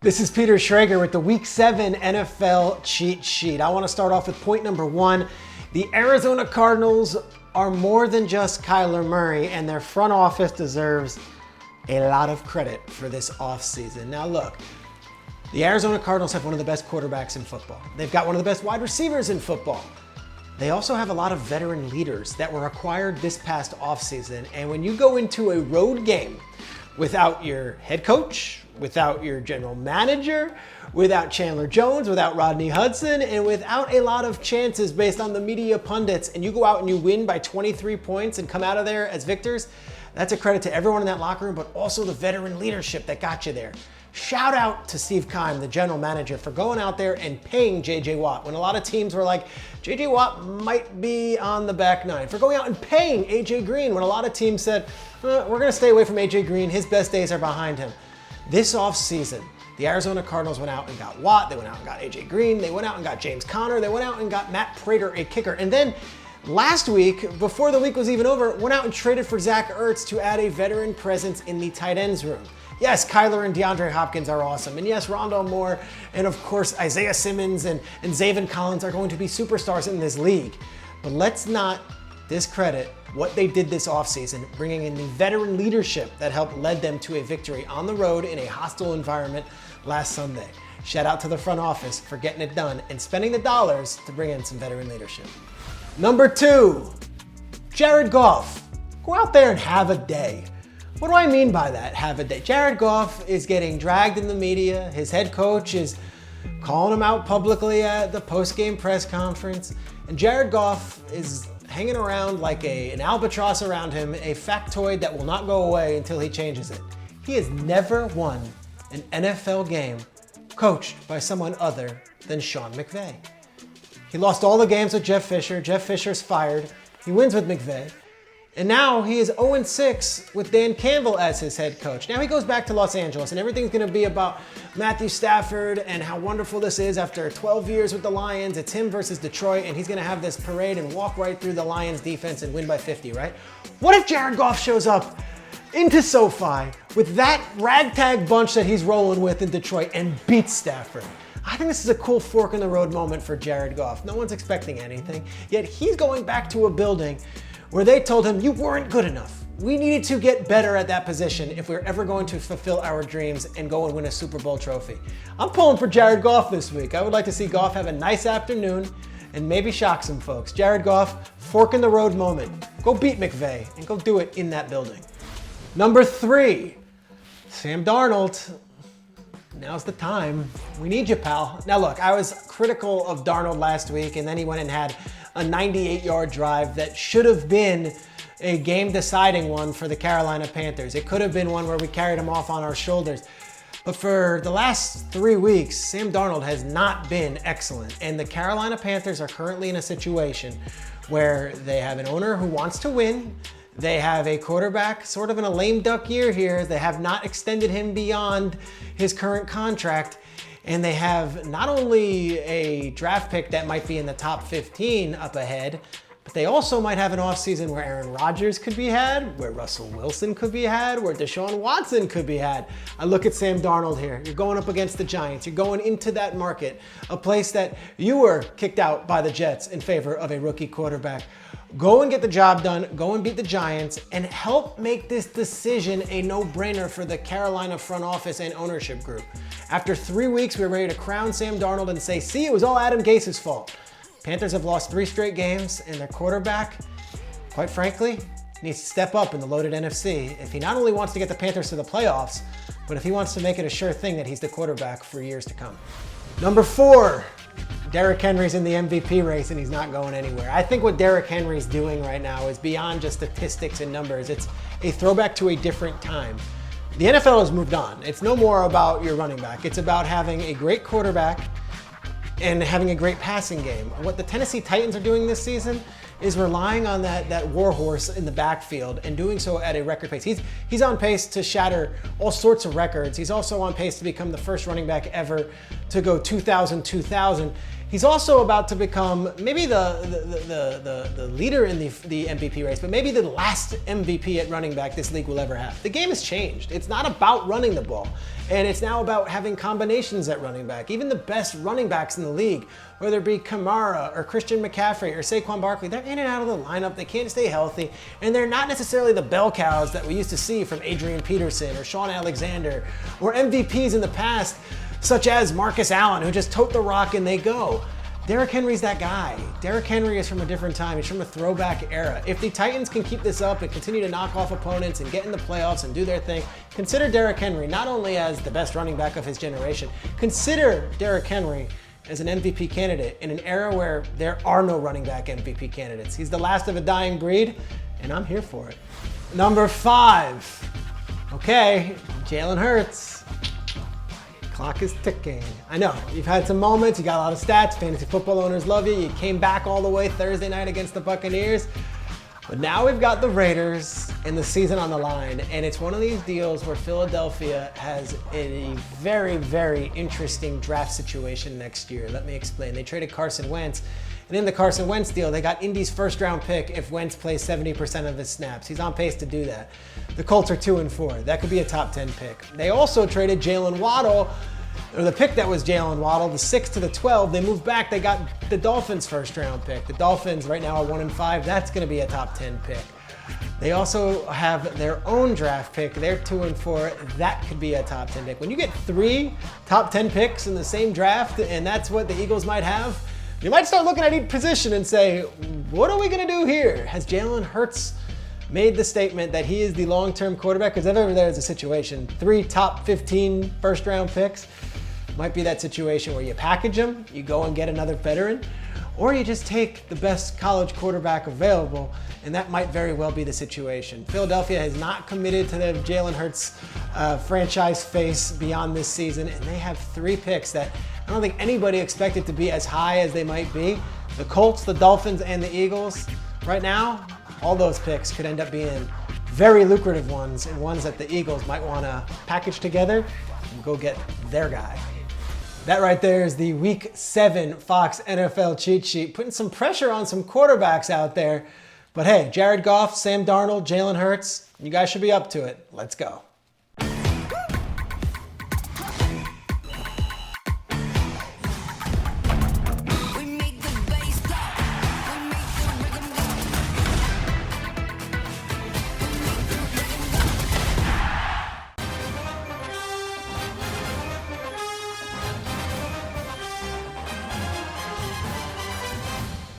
This is Peter Schrager with the Week 7 NFL Cheat Sheet. I want to start off with point number 1. The Arizona Cardinals are more than just Kyler Murray, and their front office deserves a lot of credit for this offseason. Now look, the Arizona Cardinals have one of the best quarterbacks in football. They've got one of the best wide receivers in football. They also have a lot of veteran leaders that were acquired this past offseason. And when you go into a road game without your head coach, without your general manager, without Chandler Jones, without Rodney Hudson, and without a lot of chances based on the media pundits, and you go out and you win by 23 points and come out of there as victors, that's a credit to everyone in that locker room, but also the veteran leadership that got you there. Shout out to Steve Keim, the general manager, for going out there and paying J.J. Watt when a lot of teams were like, J.J. Watt might be on the back nine. For going out and paying A.J. Green when a lot of teams said, we're going to stay away from A.J. Green. His best days are behind him. This offseason, the Arizona Cardinals went out and got Watt. They went out and got A.J. Green. They went out and got James Conner. They went out and got Matt Prater, a kicker. And then last week, before the week was even over, went out and traded for Zach Ertz to add a veteran presence in the tight ends room. Yes, Kyler and DeAndre Hopkins are awesome. And yes, Rondale Moore and of course Isaiah Simmons and Zaven Collins are going to be superstars in this league. But let's not discredit what they did this offseason, bringing in the veteran leadership that helped lead them to a victory on the road in a hostile environment last Sunday. Shout out to the front office for getting it done and spending the dollars to bring in some veteran leadership. Number 2, Jared Goff. Go out there and have a day. What do I mean by that, have a day? Jared Goff is getting dragged in the media. His head coach is calling him out publicly at the post-game press conference. And Jared Goff is hanging around like an albatross around him, a factoid that will not go away until he changes it. He has never won an NFL game coached by someone other than Sean McVay. He lost all the games with Jeff Fisher. Jeff Fisher's fired. He wins with McVay. And now he is 0-6 with Dan Campbell as his head coach. Now he goes back to Los Angeles and everything's gonna be about Matthew Stafford and how wonderful this is after 12 years with the Lions. It's him versus Detroit and he's gonna have this parade and walk right through the Lions defense and win by 50, right? What if Jared Goff shows up into SoFi with that ragtag bunch that he's rolling with in Detroit and beats Stafford? I think this is a cool fork in the road moment for Jared Goff. No one's expecting anything, yet he's going back to a building where they told him, you weren't good enough. We needed to get better at that position if we're ever going to fulfill our dreams and go and win a Super Bowl trophy. I'm pulling for Jared Goff this week. I would like to see Goff have a nice afternoon and maybe shock some folks. Jared Goff, fork in the road moment. Go beat McVay and go do it in that building. Number 3, Sam Darnold. Now's the time. We need you, pal. Now look, I was critical of Darnold last week and then he went and had a 98-yard drive that should have been a game-deciding one for the Carolina Panthers. It could have been one where we carried him off on our shoulders. But for the last 3 weeks, Sam Darnold has not been excellent. And the Carolina Panthers are currently in a situation where they have an owner who wants to win. They have a quarterback sort of in a lame duck year here. They have not extended him beyond his current contract. And they have not only a draft pick that might be in the top 15 up ahead, but they also might have an offseason where Aaron Rodgers could be had, where Russell Wilson could be had, where Deshaun Watson could be had. I look at Sam Darnold here. You're going up against the Giants. You're going into that market, a place that you were kicked out by the Jets in favor of a rookie quarterback. Go and get the job done, go and beat the Giants, and help make this decision a no-brainer for the Carolina front office and ownership group. After 3 weeks, we're ready to crown Sam Darnold and say, see, it was all Adam Gase's fault. Panthers have lost 3 straight games, and their quarterback, quite frankly, needs to step up in the loaded NFC if he not only wants to get the Panthers to the playoffs, but if he wants to make it a sure thing that he's the quarterback for years to come. Number 4, Derrick Henry's in the MVP race and he's not going anywhere. I think what Derrick Henry's doing right now is beyond just statistics and numbers. It's a throwback to a different time. The NFL has moved on. It's no more about your running back. It's about having a great quarterback and having a great passing game. What the Tennessee Titans are doing this season is relying on that warhorse in the backfield and doing so at a record pace. He's on pace to shatter all sorts of records. He's also on pace to become the first running back ever to go 2,000. He's also about to become maybe the leader in the MVP race, but maybe the last MVP at running back this league will ever have. The game has changed. It's not about running the ball, and it's now about having combinations at running back. Even the best running backs in the league, whether it be Kamara or Christian McCaffrey or Saquon Barkley, they're in and out of the lineup. They can't stay healthy, and they're not necessarily the bell cows that we used to see from Adrian Peterson or Sean Alexander or MVPs in the past, such as Marcus Allen, who just tote the rock and they go. Derrick Henry's that guy. Derrick Henry is from a different time. He's from a throwback era. If the Titans can keep this up and continue to knock off opponents and get in the playoffs and do their thing, consider Derrick Henry not only as the best running back of his generation, consider Derrick Henry as an MVP candidate in an era where there are no running back MVP candidates. He's the last of a dying breed, and I'm here for it. Number 5. Okay, Jalen Hurts. Clock is ticking. I know, you've had some moments, you got a lot of stats, fantasy football owners love you came back all the way Thursday night against the Buccaneers, but now we've got the Raiders and the season on the line, and it's one of these deals where Philadelphia has a very, very interesting draft situation next year. Let me explain. They traded Carson Wentz, and in the Carson Wentz deal, they got Indy's first round pick if Wentz plays 70% of his snaps. He's on pace to do that. The Colts are 2-4. That could be a top 10 pick. They also traded Jalen Waddle, or the pick that was Jalen Waddle, the 6 to the 12. They moved back. They got the Dolphins' first round pick. The Dolphins right now are 1-5. That's going to be a top 10 pick. They also have their own draft pick. They're 2-4. That could be a top 10 pick. When you get 3 top 10 picks in the same draft, and that's what the Eagles might have, you might start looking at each position and say, what are we going to do here? Has Jalen Hurts made the statement that he is the long-term quarterback? Because if ever there's a situation, 3 top 15 first-round picks might be that situation where you package them, you go and get another veteran, or you just take the best college quarterback available, and that might very well be the situation. Philadelphia has not committed to the Jalen Hurts franchise face beyond this season, and they have 3 picks that I don't think anybody expected to be as high as they might be. The Colts, the Dolphins, and the Eagles. Right now, all those picks could end up being very lucrative ones, and ones that the Eagles might want to package together and go get their guy. That right there is the Week 7 Fox NFL cheat sheet, putting some pressure on some quarterbacks out there. But hey, Jared Goff, Sam Darnold, Jalen Hurts, you guys should be up to it. Let's go.